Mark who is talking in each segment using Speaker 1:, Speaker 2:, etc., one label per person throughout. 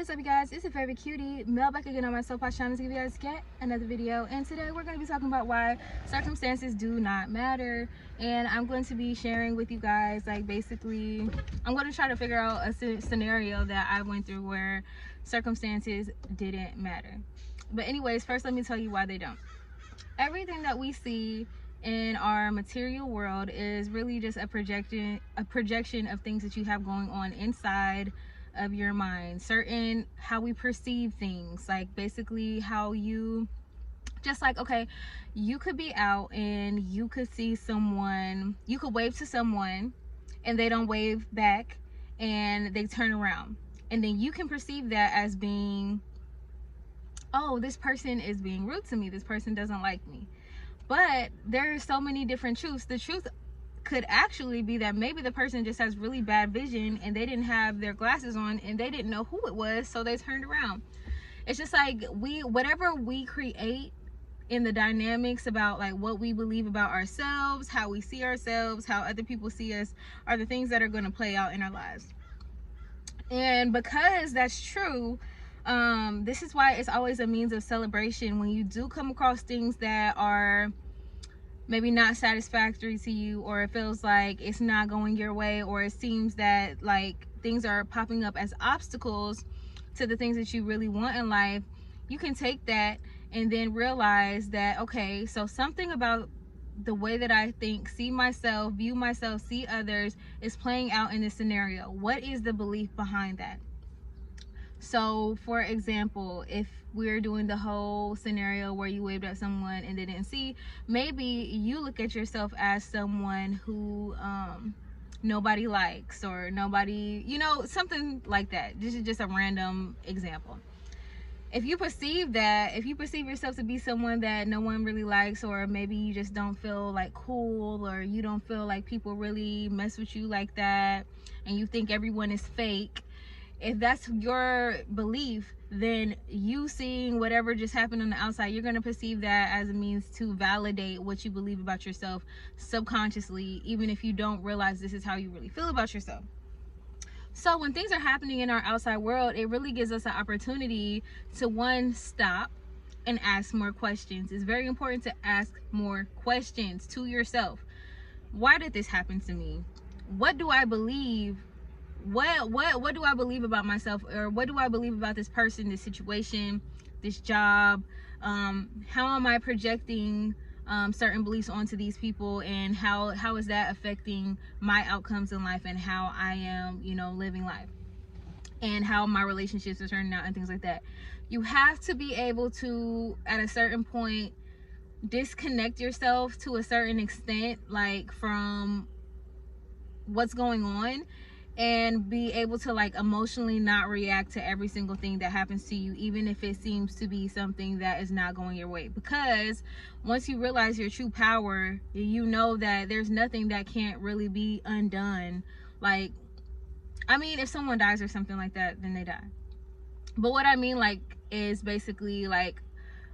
Speaker 1: What is up, you guys? It's your favorite cutie, Mel, back again on my soapbox channel to give you guys yet another video. And today we're going to be talking about why circumstances do not matter. And I'm going to be sharing with you guys, like, basically, I'm going to try to figure out a scenario that I went through where circumstances didn't matter. But anyways, first let me tell you why they don't. Everything that we see in our material world is really just a projection of things that you have going on inside of your mind. Certain how we perceive things, like basically how you just, like, okay, you could be out and you could see someone, you could wave to someone and they don't wave back and they turn around, and then you can perceive that as being, oh, this person is being rude to me, this person doesn't like me. But there are so many different truths. The truth could actually be that maybe the person just has really bad vision and they didn't have their glasses on and they didn't know who it was, so they turned around. It's just like whatever we create in the dynamics about, like, what we believe about ourselves, how we see ourselves, how other people see us, are the things that are going to play out in our lives. And because that's true, this is why it's always a means of celebration when you do come across things that are maybe not satisfactory to you, or it feels like it's not going your way, or it seems that, like, things are popping up as obstacles to the things that you really want in life. You can take that and then realize that, okay, so something about the way that I think, see myself, view myself, see others is playing out in this scenario. What is the belief behind that? So for example, if we're doing the whole scenario where you waved at someone and they didn't see, maybe you look at yourself as someone who nobody likes, or nobody, you know, something like that. This is just a random example. If you perceive that, if you perceive yourself to be someone that no one really likes, or maybe you just don't feel like cool, or you don't feel like people really mess with you like that, and you think everyone is fake, if that's your belief, then you seeing whatever just happened on the outside, you're going to perceive that as a means to validate what you believe about yourself subconsciously, even if you don't realize this is how you really feel about yourself. So when things are happening in our outside world, it really gives us an opportunity to, one, stop and ask more questions. It's very important to ask more questions to yourself. Why did this happen to me? What do I believe? What do I believe about myself, or what do I believe about this person, this situation, this job? How am I projecting certain beliefs onto these people, and how is that affecting my outcomes in life, and how I am, you know, living life, and how my relationships are turning out, and things like that. You have to be able to, at a certain point, disconnect yourself to a certain extent, like, from what's going on, and be able to, like, emotionally not react to every single thing that happens to you, even if it seems to be something that is not going your way. Because once you realize your true power, you know that there's nothing that can't really be undone. Like, I mean, if someone dies or something like that, then they die. But what I mean, like, is basically, like,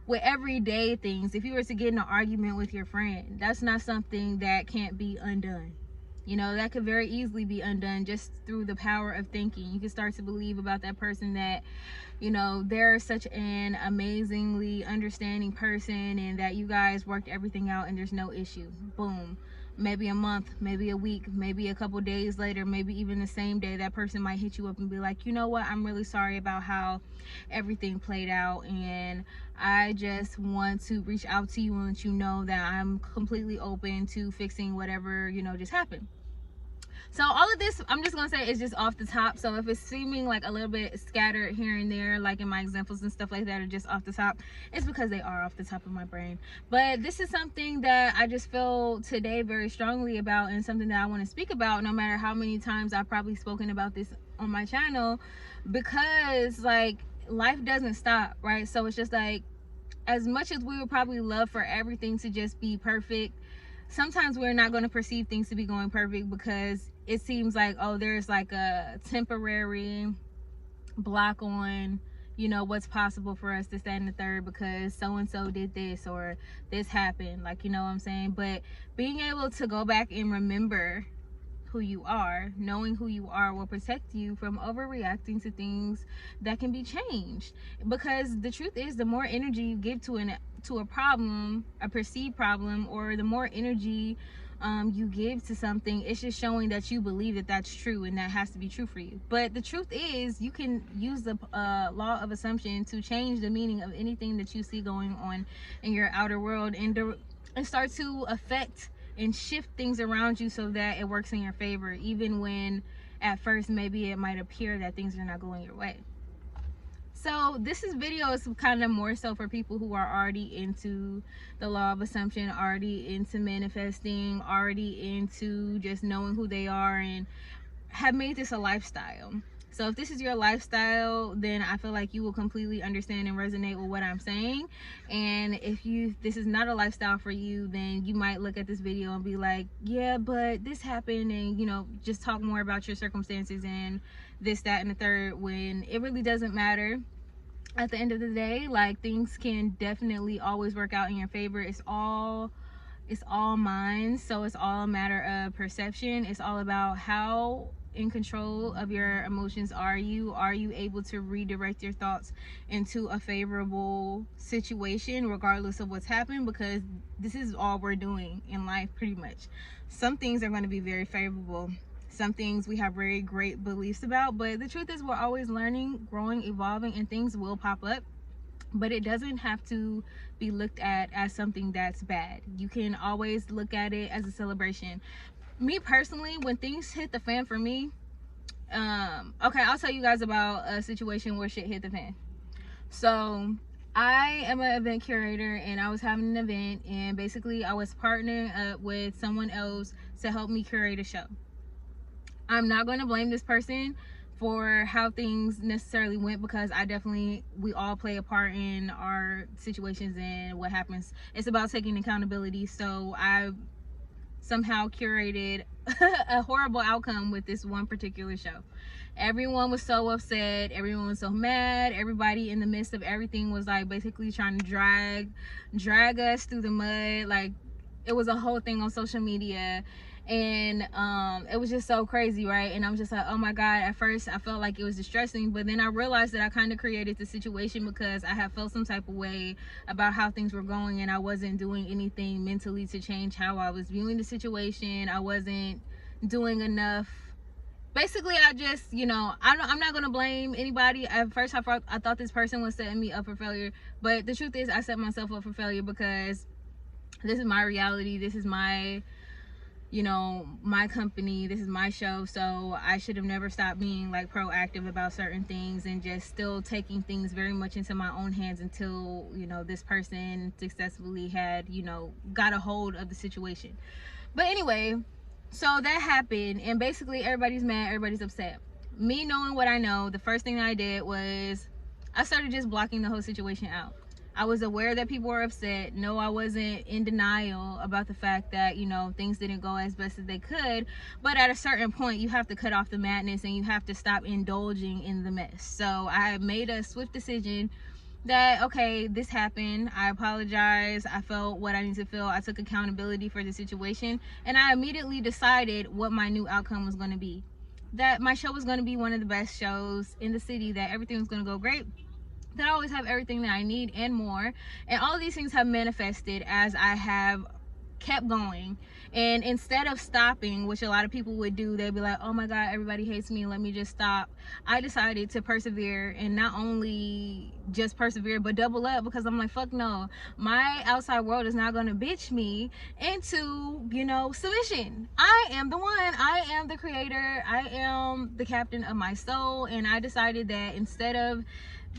Speaker 1: with everyday things, if you were to get in an argument with your friend, that's not something that can't be undone. You know, that could very easily be undone just through the power of thinking. You can start to believe about that person that, you know, they're such an amazingly understanding person, and that you guys worked everything out and there's no issue. Boom. Maybe a month, maybe a week, maybe a couple days later, maybe even the same day, that person might hit you up and be like, you know what, I'm really sorry about how everything played out, and I just want to reach out to you and let you know that I'm completely open to fixing whatever, you know, just happened. So all of this, I'm just gonna say, is just off the top. So if it's seeming like a little bit scattered here and there, like in my examples and stuff like that, are just off the top, it's because they are off the top of my brain. But this is something that I just feel today very strongly about, and something that I want to speak about, no matter how many times I've probably spoken about this on my channel, because, like, life doesn't stop, right? So it's just like, as much as we would probably love for everything to just be perfect, sometimes we're not going to perceive things to be going perfect, because it seems like, oh, there's like a temporary block on, you know, what's possible for us, this, that, and the third, because so and so did this, or this happened, like, you know what I'm saying? But being able to go back and remember who you are. Knowing who you are will protect you from overreacting to things that can be changed, because the truth is, the more energy you give to a problem, a perceived problem, or the more energy you give to something, it's just showing that you believe that that's true and that has to be true for you. But the truth is, you can use the law of assumption to change the meaning of anything that you see going on in your outer world, and start to affect and shift things around you so that it works in your favor, even when at first maybe it might appear that things are not going your way. So video is kind of more so for people who are already into the law of assumption, already into manifesting, already into just knowing who they are, and have made this a lifestyle. So if this is your lifestyle, then I feel like you will completely understand and resonate with what I'm saying. And if this is not a lifestyle for you, then you might look at this video and be like, yeah, but this happened, and, you know, just talk more about your circumstances and this, that, and the third, when it really doesn't matter. At the end of the day, like, things can definitely always work out in your favor. It's all mind. So it's all a matter of perception. It's all about how in control of your emotions are you able to redirect your thoughts into a favorable situation regardless of what's happened, because this is all we're doing in life pretty much. Some things are going to be very favorable, some things we have very great beliefs about, but the truth is, we're always learning, growing, evolving, and things will pop up. But it doesn't have to be looked at as something that's bad. You can always look at it as a celebration. Me personally, when things hit the fan for me, okay, I'll tell you guys about a situation where shit hit the fan. So I am an event curator, and I was having an event, and basically I was partnering up with someone else to help me curate a show. I'm not going to blame this person for how things necessarily went, because we all play a part in our situations and what happens. It's about taking accountability. So I somehow curated a horrible outcome with this one particular show. Everyone was so upset, everyone was so mad, everybody in the midst of everything was like basically trying to drag us through the mud. Like, it was a whole thing on social media, and it was just so crazy, right? And I'm just like, oh my god. At first I felt like it was distressing, but then I realized that I kind of created the situation because I had felt some type of way about how things were going, and I wasn't doing anything mentally to change how I was viewing the situation. I wasn't doing enough. Basically, I just, you know, I'm not gonna blame anybody. At first I thought this person was setting me up for failure, but the truth is, I set myself up for failure, because this is my reality, this is my, you know, my company, this is my show. So I should have never stopped being like proactive about certain things, and just still taking things very much into my own hands until, you know, this person successfully had, you know, got a hold of the situation. But anyway, so that happened, and basically everybody's mad, everybody's upset. Me knowing what I know, the first thing that I did was I started just blocking the whole situation out. I was aware that people were upset. No, I wasn't in denial about the fact that, you know, things didn't go as best as they could. But at a certain point, you have to cut off the madness, and you have to stop indulging in the mess. So I made a swift decision that, okay, this happened. I apologize. I felt what I need to feel. I took accountability for the situation, and I immediately decided what my new outcome was going to be. That my show was going to be one of the best shows in the city, that everything was going to go great, that I always have everything that I need and more. And all of these things have manifested as I have kept going. And instead of stopping, which a lot of people would do, they'd be like, oh my god, everybody hates me, let me just stop. I decided to persevere, and not only just persevere, but double up, because I'm like, fuck no, my outside world is not gonna bitch me into, you know, submission. I am the one, I am the creator, I am the captain of my soul. And I decided that instead of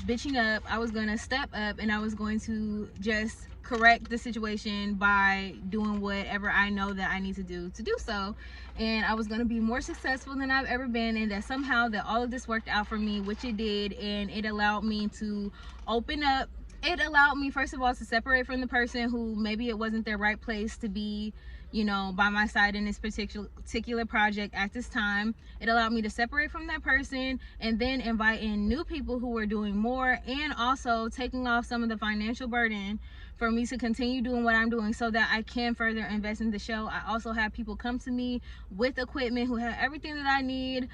Speaker 1: bitching up, I was gonna step up, and I was going to just correct the situation by doing whatever I know that I need to do so. And I was going to be more successful than I've ever been, and that somehow that all of this worked out for me, which it did. And it allowed me to open up. It allowed me, first of all, to separate from the person who maybe it wasn't their right place to be, you know, by my side in this particular project at this time. It allowed me to separate from that person and then invite in new people who were doing more, and also taking off some of the financial burden for me to continue doing what I'm doing so that I can further invest in the show. I also have people come to me with equipment who have everything that I need,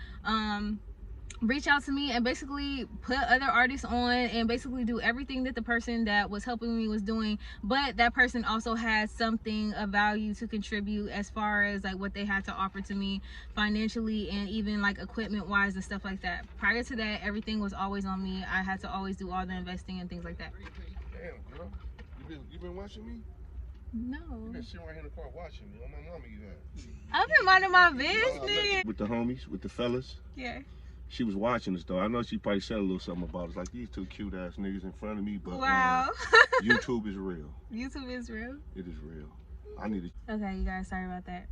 Speaker 1: reach out to me and basically put other artists on and basically do everything that the person that was helping me was doing, but that person also had something of value to contribute as far as like what they had to offer to me financially and even like equipment wise and stuff like that. Prior to that, everything was always on me. I had to always do all the investing and things like that.
Speaker 2: Damn, girl, you been watching me?
Speaker 1: No.
Speaker 2: You been sitting right here in the car watching me. On my mama, you have.
Speaker 1: I've been minding my business.
Speaker 2: With the homies, with the fellas.
Speaker 1: Yeah.
Speaker 2: She was watching us though. I know she probably said a little something about us, like these two cute ass niggas in front of me. But
Speaker 1: wow.
Speaker 2: YouTube is real.
Speaker 1: YouTube is real.
Speaker 2: It is real. I need to.
Speaker 1: Okay, you guys, sorry about that.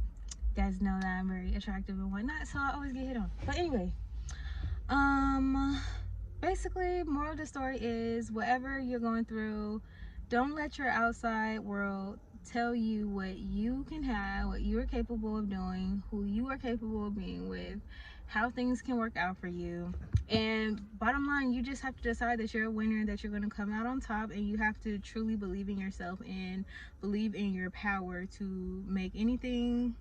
Speaker 1: You guys know that I'm very attractive and whatnot, so I always get hit on. But anyway, basically, moral of the story is whatever you're going through, don't let your outside world tell you what you can have, what you are capable of doing, who you are capable of being with, how things can work out for you. And bottom line, you just have to decide that you're a winner, that you're going to come out on top, and you have to truly believe in yourself and believe in your power to make anything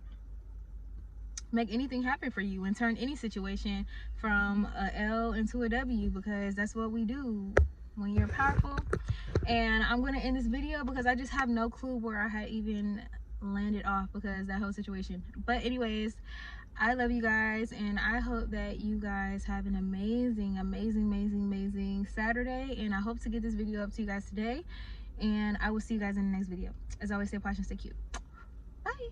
Speaker 1: happen for you and turn any situation from a L into a W, because that's what we do when you're powerful. And I'm going to end this video because I just have no clue where I had even landed off because that whole situation. But anyways, I love you guys, and I hope that you guys have an amazing Saturday, and I hope to get this video up to you guys today, and I will see you guys in the next video. As always, stay posh and stay cute. Bye.